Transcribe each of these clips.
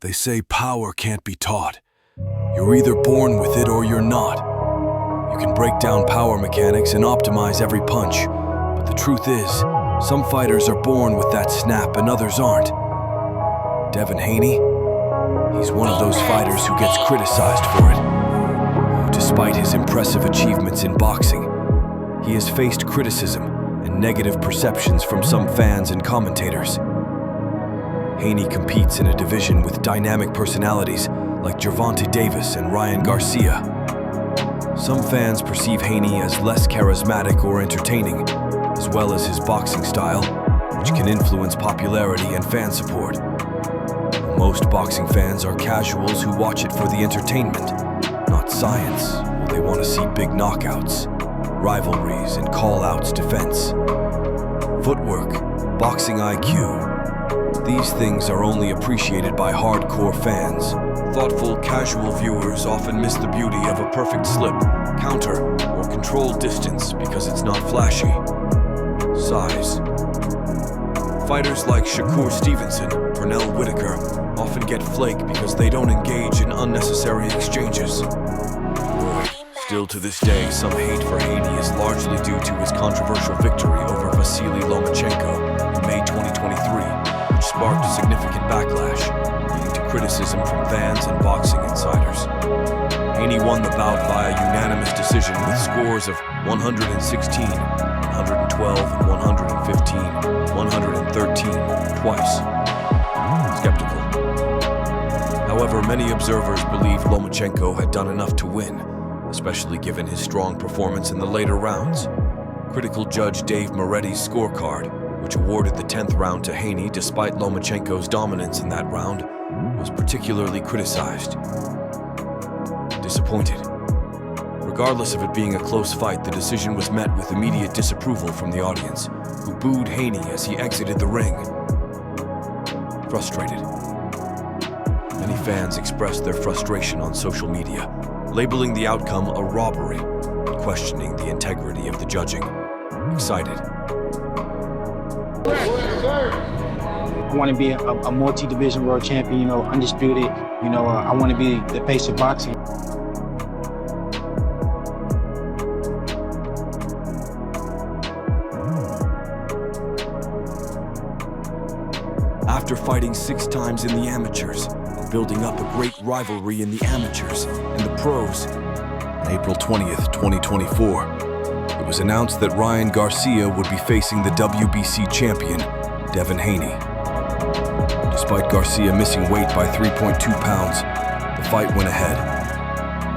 They say power can't be taught. You're either born with it or you're not. You can break down power mechanics and optimize every punch, but the truth is, some fighters are born with that snap and others aren't. Devin Haney? He's one of those fighters who gets criticized for it. Despite his impressive achievements in boxing, he has faced criticism and negative perceptions from some fans and commentators. Haney competes in a division with dynamic personalities like Gervonta Davis and Ryan Garcia. Some fans perceive Haney as less charismatic or entertaining, as well as his boxing style, which can influence popularity and fan support. Most boxing fans are casuals who watch it for the entertainment, not science. They want to see big knockouts, rivalries, and call-outs defense. Footwork, boxing IQ. These things are only appreciated by hardcore fans. Thoughtful, casual viewers often miss the beauty of a perfect slip, counter, or controlled distance because it's not flashy. Size. Fighters like Shakur Stevenson, Pernell Whitaker often get flake because they don't engage in unnecessary exchanges. Still to this day, some hate for Haney is largely due to his controversial victory over Vasily Lomachenko in May 2023, which sparked a significant backlash, leading to criticism from fans and boxing insiders. Haney won the bout via unanimous decision with scores of 116, 112, and 115, 113, twice. Skeptical. However, many observers believe Lomachenko had done enough to win, especially given his strong performance in the later rounds. Critical judge Dave Moretti's scorecard, which awarded the 10th round to Haney despite Lomachenko's dominance in that round, was particularly criticized. Disappointed. Regardless of it being a close fight, the decision was met with immediate disapproval from the audience, who booed Haney as he exited the ring. Frustrated. Many fans expressed their frustration on social media, labeling the outcome a robbery and questioning the integrity of the judging. Excited. I want to be a multi-division world champion, undisputed. I want to be the face of boxing. After fighting 6 times in the amateurs and building up a great rivalry in the amateurs and the pros, on April 20th, 2024, it was announced that Ryan Garcia would be facing the WBC champion, Devin Haney. Despite Garcia missing weight by 3.2 pounds, the fight went ahead.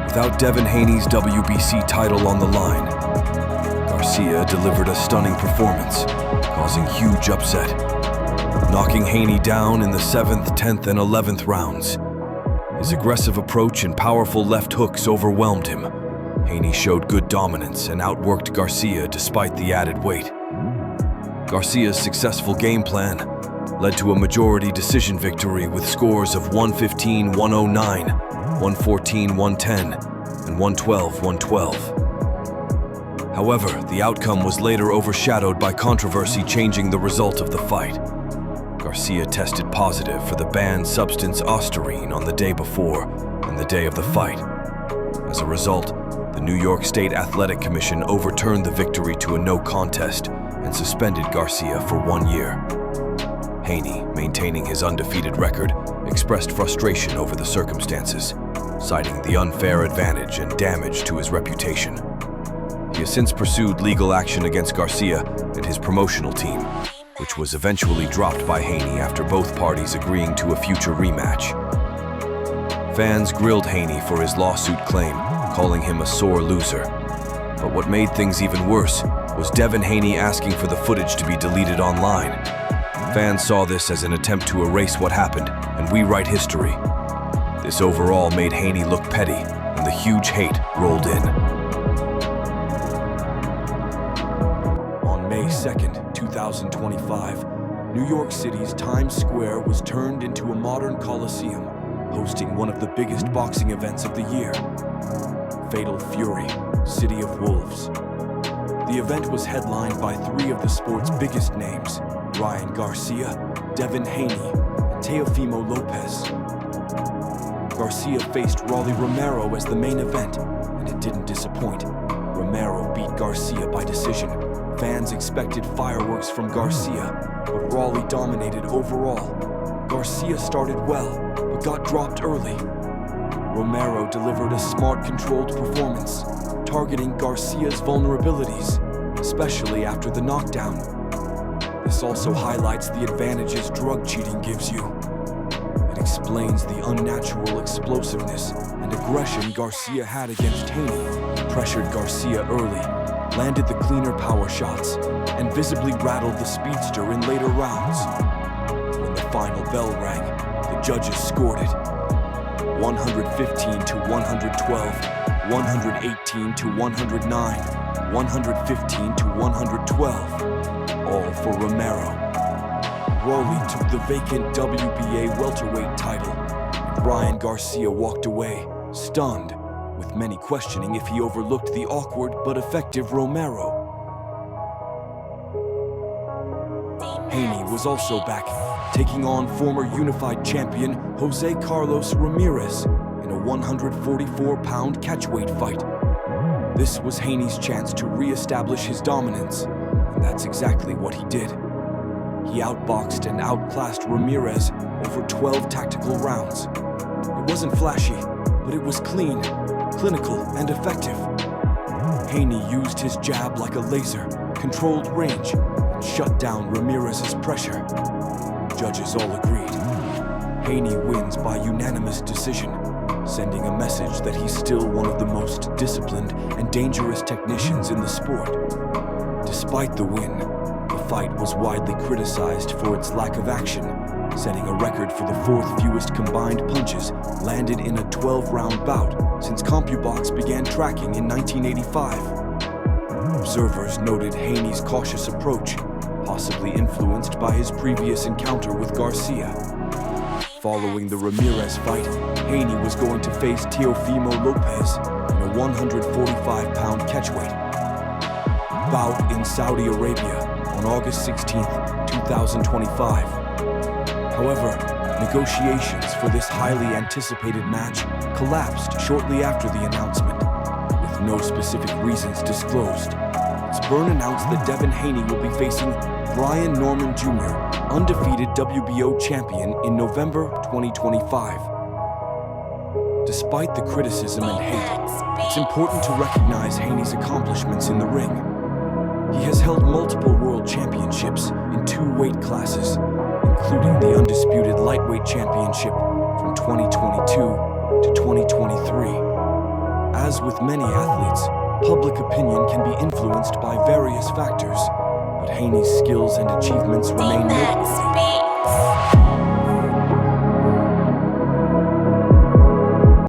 Without Devin Haney's WBC title on the line, Garcia delivered a stunning performance, causing huge upset, knocking Haney down in the 7th, 10th, and 11th rounds. His aggressive approach and powerful left hooks overwhelmed him. Haney showed good dominance and outworked Garcia despite the added weight. Garcia's successful game plan led to a majority decision victory with scores of 115-109, 114-110, and 112-112. However, the outcome was later overshadowed by controversy changing the result of the fight. Garcia tested positive for the banned substance ostarine on the day before and the day of the fight. As a result, the New York State Athletic Commission overturned the victory to a no contest and suspended Garcia for 1 year. Haney, maintaining his undefeated record, expressed frustration over the circumstances, citing the unfair advantage and damage to his reputation. He has since pursued legal action against Garcia and his promotional team, which was eventually dropped by Haney after both parties agreeing to a future rematch. Fans grilled Haney for his lawsuit claim, calling him a sore loser. But what made things even worse was Devin Haney asking for the footage to be deleted online. Fans saw this as an attempt to erase what happened and rewrite history. This overall made Haney look petty, and the huge hate rolled in. On May 2nd, 2025, New York City's Times Square was turned into a modern coliseum, hosting one of the biggest boxing events of the year, Fatal Fury, City of Wolves. The event was headlined by 3 of the sport's biggest names, Ryan Garcia, Devin Haney, and Teofimo Lopez. Garcia faced Rolly Romero as the main event, and it didn't disappoint. Romero beat Garcia by decision. Fans expected fireworks from Garcia, but Rolly dominated overall. Garcia started well, but got dropped early. Romero delivered a smart, controlled performance, targeting Garcia's vulnerabilities, especially after the knockdown. This also highlights the advantages drug cheating gives you. It explains the unnatural explosiveness and aggression Garcia had against Haney. He pressured Garcia early, landed the cleaner power shots, and visibly rattled the speedster in later rounds. When the final bell rang, the judges scored it. 115 to 112, 118 to 109, 115 to 112, all for Romero. Rolly took the vacant WBA welterweight title, and Ryan Garcia walked away, stunned, with many questioning if he overlooked the awkward but effective Romero. Haney was also back, taking on former unified champion Jose Carlos Ramirez in a 144-pound catchweight fight. This was Haney's chance to re-establish his dominance, and that's exactly what he did. He outboxed and outclassed Ramirez over 12 tactical rounds. It wasn't flashy, but it was clean, clinical, and effective. Haney used his jab like a laser, controlled range, and shut down Ramirez's pressure. Judges all agreed. Haney wins by unanimous decision, sending a message that he's still one of the most disciplined and dangerous technicians in the sport. Despite the win, the fight was widely criticized for its lack of action, setting a record for the fourth fewest combined punches landed in a 12-round bout since CompuBox began tracking in 1985. Observers noted Haney's cautious approach, possibly influenced by his previous encounter with Garcia. Following the Ramirez fight, Haney was going to face Teofimo Lopez in a 145-pound catchweight bout in Saudi Arabia on August 16, 2025. However, negotiations for this highly anticipated match collapsed shortly after the announcement, with no specific reasons disclosed. Spurn announced that Devin Haney will be facing Brian Norman Jr., undefeated WBO champion, in November 2025. Despite the criticism and hate, it's important to recognize Haney's accomplishments in the ring. He has held multiple world championships in 2 weight classes, including the undisputed lightweight championship from 2022 to 2023. As with many athletes, public opinion can be influenced by various factors, but Haney's skills and achievements remain noteworthy.